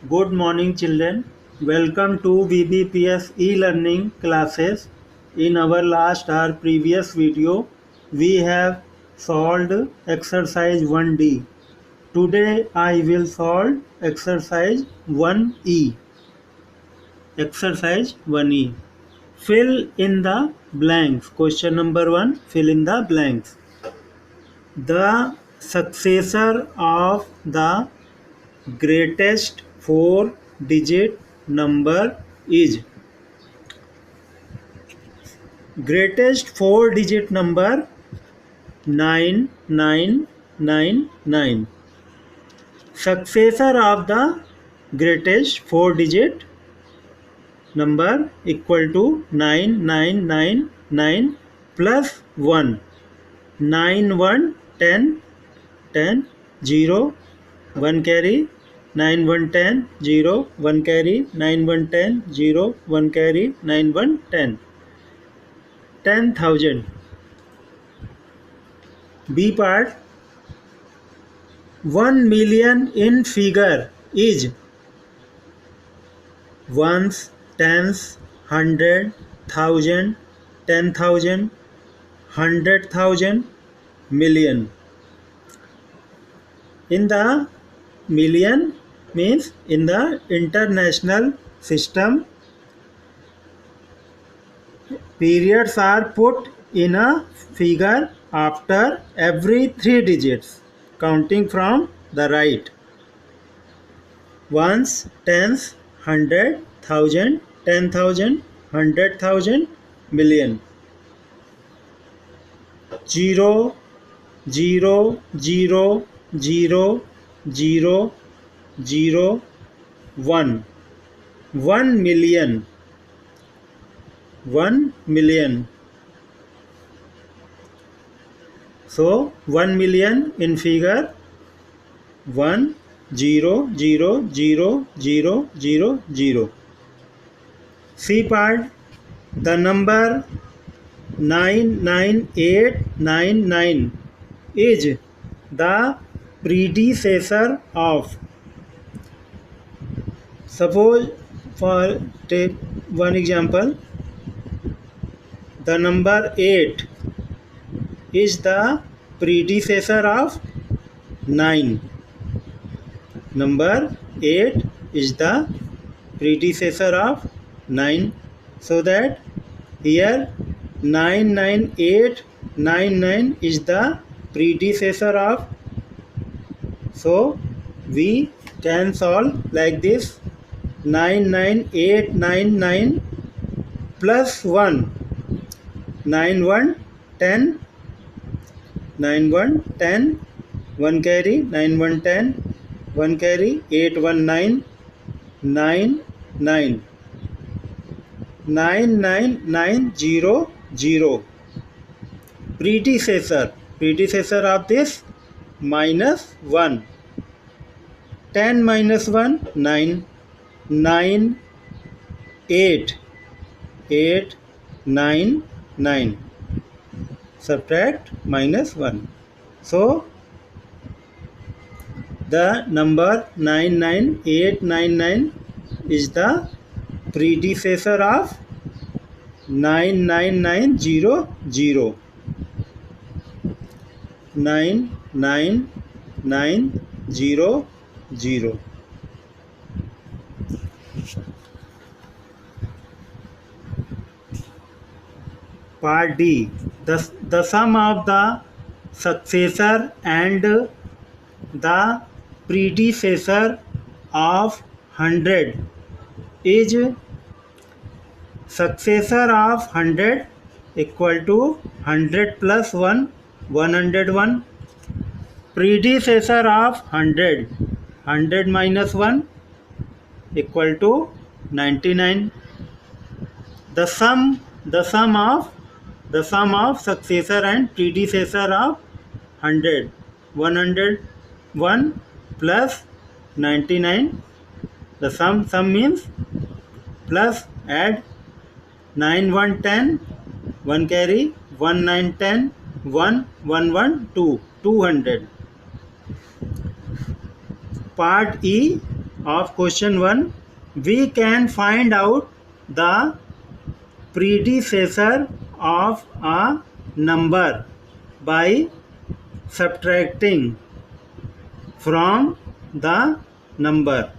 Good morning, children. Welcome to VBPS e-learning classes. In our last or previous video, we have solved exercise 1D. Today, I will solve exercise 1E. Exercise 1E. Fill in the blanks. Question number 1. Fill in the blanks. The successor of the greatest four-digit number is. Greatest four-digit number 9999. Successor of the greatest four-digit number equal to 9999 plus 1. 9 1 10 10 0 1 carry 9 1 10 0 1 carry 9 1 10 0 1 carry 9 1 10 10,000. B part. 1 million in figure is ones, tens, hundred, thousand, 10,000, 100,000, million. In the million means in the international system, periods are put in a figure after every 3 digits, counting from the right. Ones, tens, 100, 1000, 10,000, 100,000, million. 0, 0, 0, 0, 0, 0, 1. 1 million. 1 million. So 1 million in figure 1 0 0 0 0 0 0. C part. The number 99899 is the predecessor of. Suppose, for take one example, the number 8 is the predecessor of 9. Number 8 is the predecessor of 9. So that here 99899 is the predecessor of. So we can solve like this. 99899 plus 1. 9 1 10. 9 1 10. 1 carry 9 1 10. 1 carry 8 1 9. 9 9. 99900. Predecessor of this minus 1. 10 minus 1 9. 9 8 8 9 9. Subtract minus 1. So the number 99899 is the predecessor of 99900. 99900. Part D. The sum of the successor and the predecessor of 100 is. Successor of 100 equal to 100 plus 1, 101. Predecessor of 100, 100 minus 1 equal to 99. The sum of successor and predecessor of 100, 101 plus 99. The sum means plus add 9 1 10. 1 carry 1 9 10. 1 1 1 2. 200. Part E. of question 1, we can find out the predecessor of a number by subtracting from the number.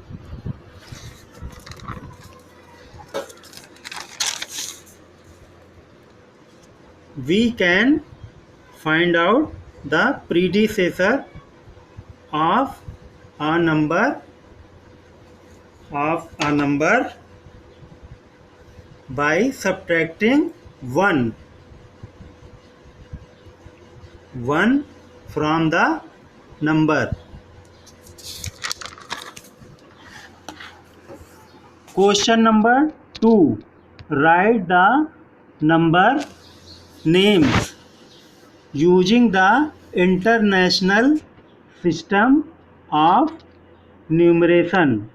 We can find out the predecessor of a number by subtracting 1 from the number. Question number 2. Write the number names using the International System of Numeration.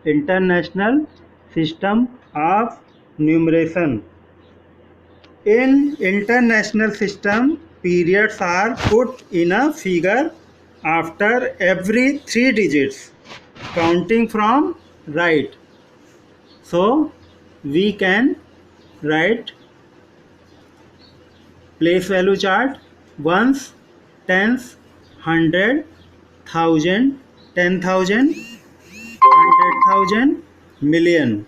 International System of Numeration. In International System, periods are put in a figure after every 3 digits, counting from right. So we can write place value chart: ones, tens, 100, 1000, 10,000, 100,000, million.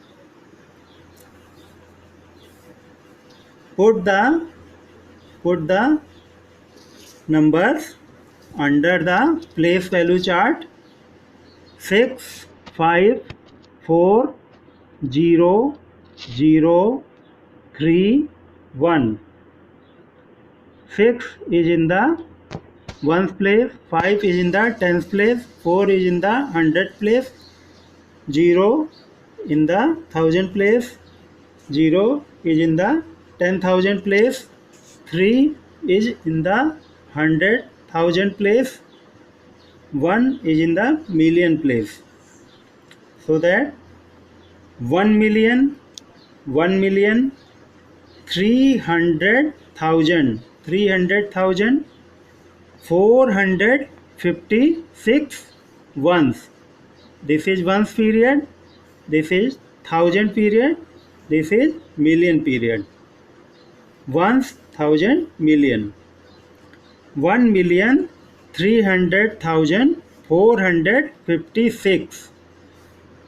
Put the numbers under the place value chart: 6, 5, 4, 0, 0, 3, 1. 6 is in the ones place, 5 is in the tens place, 4 is in the 100 place, 0 in the 1000 place, 0 is in the 10,000 place, 3 is in the 100,000 place, 1 is in the million place. So that 1 million, 300,000, 456 ones. This is ones period, this is 1000 period, this is million period. Ones, 1000, million. 1,300,456.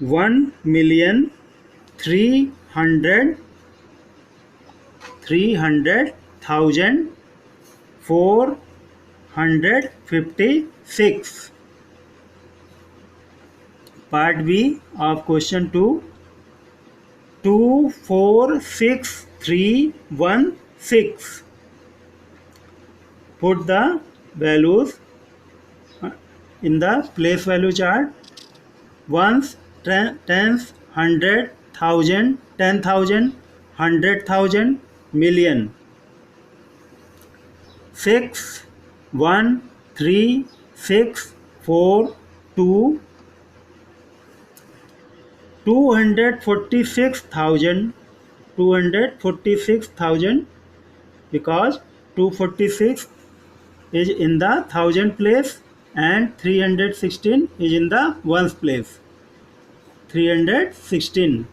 1,300,456. Part B of question 2. 246,316. Put the values in the place value chart: ones, tens, 100, 1000, 10,000, 100,000, million. 6, 1, 3, 6, 4, 2, 246,000, 246,000, because 246 is in the 1000 place and 316 is in the ones place. 316.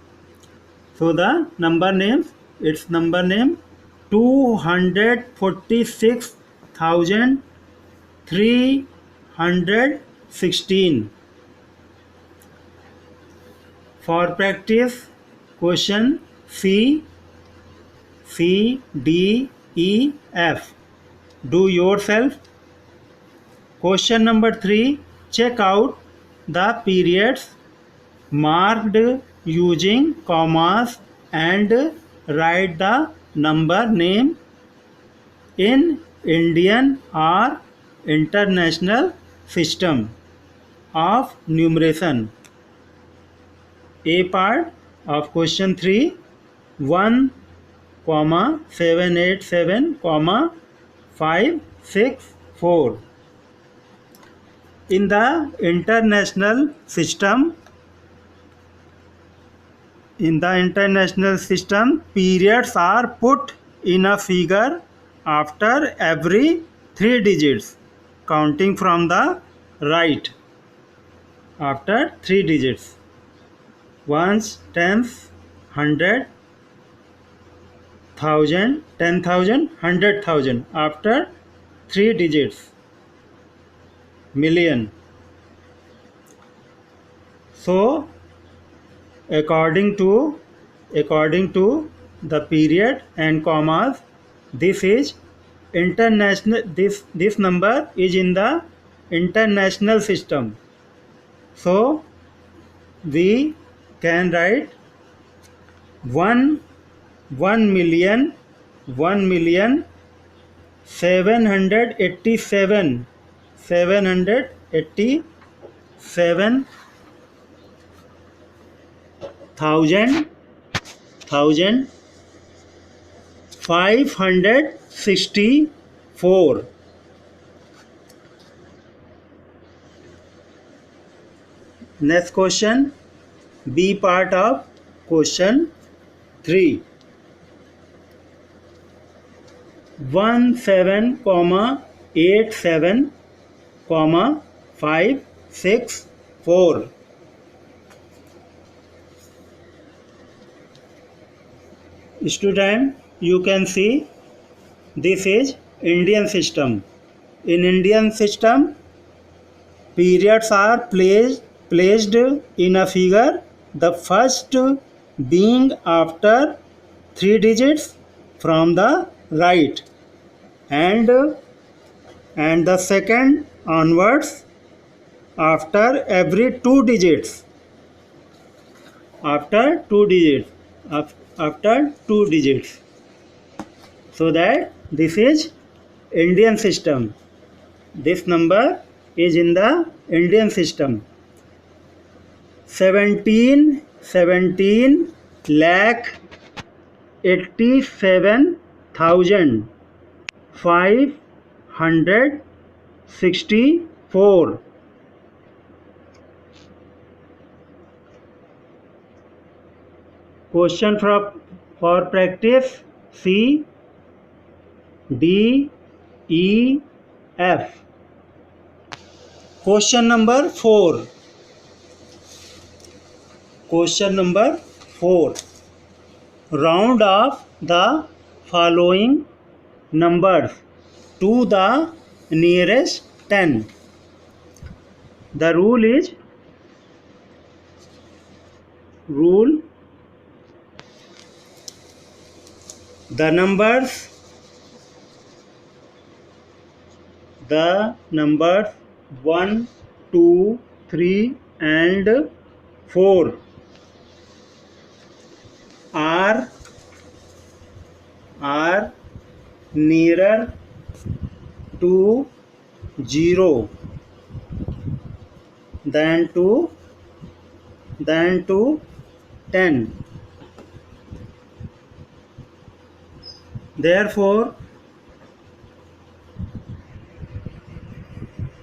So the number names, its number name: 246,316. For practice, question C, D, E, F. Do yourself. Question number 3. Check out the periods marked using commas and write the number name in Indian or International System of Numeration. A part of question 3. 1, 787, 564. In the International System, periods are put in a figure after every 3 digits, counting from the right. after 3 digits. Ones, tens, hundred, thousand, 10,000, 100,000 after 3 digits. Million. So according to the period and commas, this is international. This number is in the international system. So we can write 1 million 787 thousand 564. Next question, B part of question 3. 17,87,564. Student, you can see this is Indian system. In Indian system, periods are placed in a figure, the first being after 3 digits from the right, and the second onwards after every 2 digits. After 2 digits. So that this is Indian system. This number is in the Indian system. 17 lakh 87,564. Question for practice, C, D, E, F. Question number 4. Round off the following numbers to the nearest 10. The rule is the numbers 1, 2, 3 and 4 are nearer to 0 than to 10.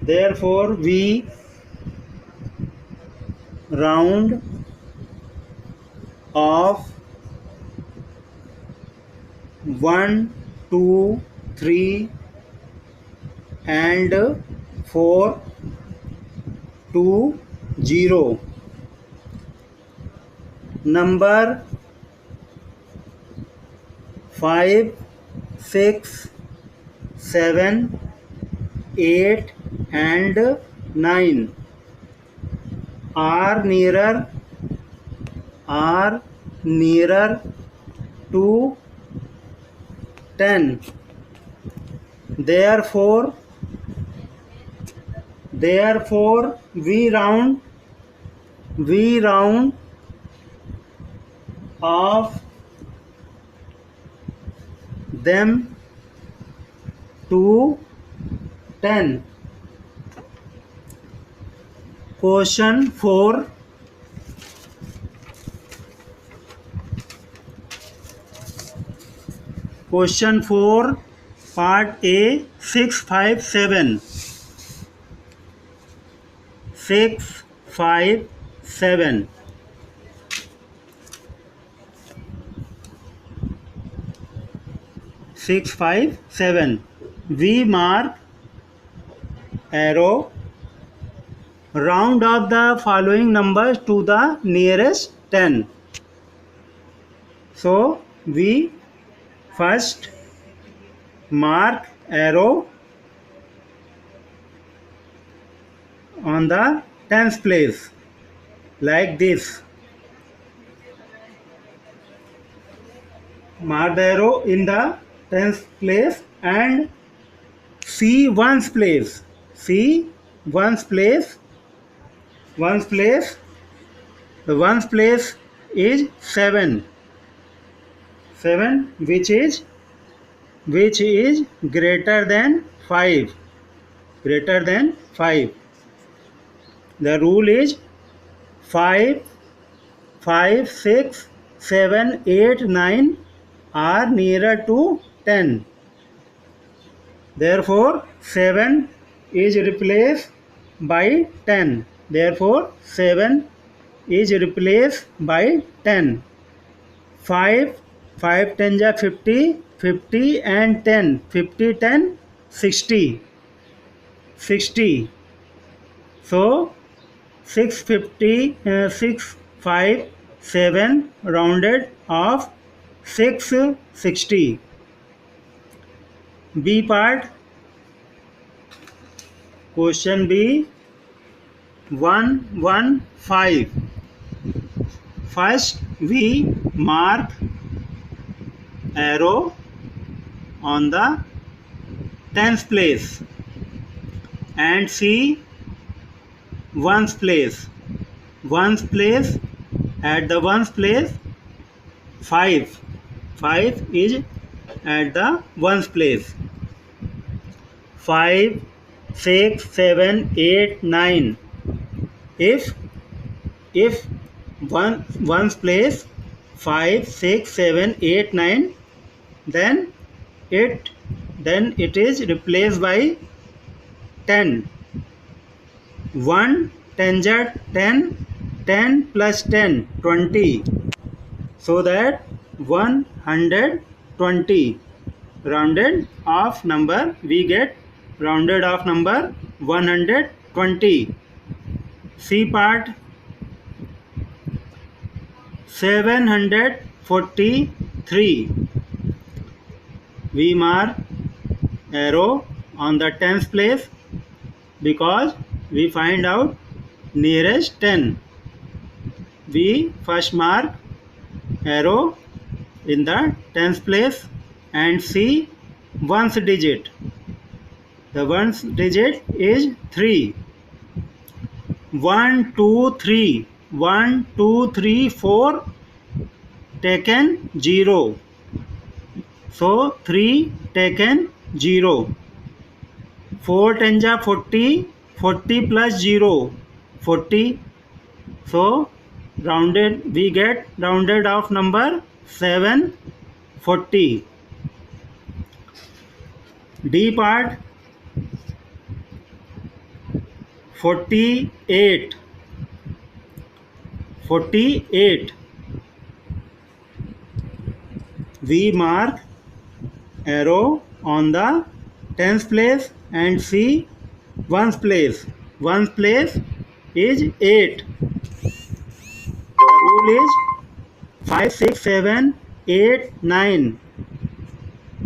Therefore we round off 1, 2, 3 and 4 to 0. Number 5, 6, 7, 8 and 9 are nearer to 10. Therefore we round off them to 10. Question 4. Part A, 657. 657. We mark arrow Round off the following numbers to the nearest 10. So we first mark arrow on the tens place like this. Mark the arrow in the tens place and see ones place. See ones place. Ones place. The ones place is 7. 7 which is greater than 5. Greater than 5. The rule is 5, 5, 6, 7, 8, 9 are nearer to 10. Therefore 7 is replaced by 10. Therefore 7 is replaced by 10. 5, 5 10 ja 50, 50 and 10, 50, 10, 60. 60. So 650, 6, 5, 7 rounded off 660. B part, question B, 115. First we mark arrow on the tens place and see ones place. Ones place, at the ones place 5. 5 is at the ones place. 5, 6, 7, 8, 9. If ones place 5, 6, 7, 8, 9, then it is replaced by 10. 1 10 ja 10, 10 plus 10 20. So that 120. Rounded off number, we get rounded off number 120. C part, 743. We mark arrow on the tens place because we find out nearest 10. We first mark arrow in the tens place and see ones digit. The ones digit is 3. 1, 2, 3. 1, 2, 3, 4 taken 0. So 3 taken 0. 4 10 ja 40. 40 plus 0. 40. So rounded, we get rounded off number 740. D part, 48. 48. We mark arrow on the tens place and see ones place. Ones place is 8. The rule is 5, 6, 7, 8, 9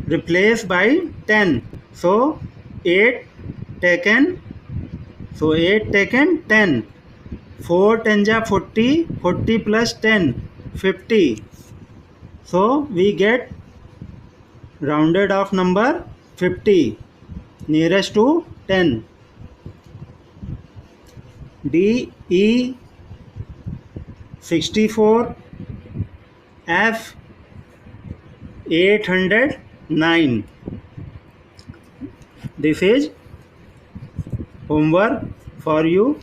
replaced by 10. So 8 taken. So 8 taken 10. 4 10 ja 40. 40 plus 10 50. So we get rounded off number 50 nearest to 10. D, E, 64, F, 809. This is homework for you.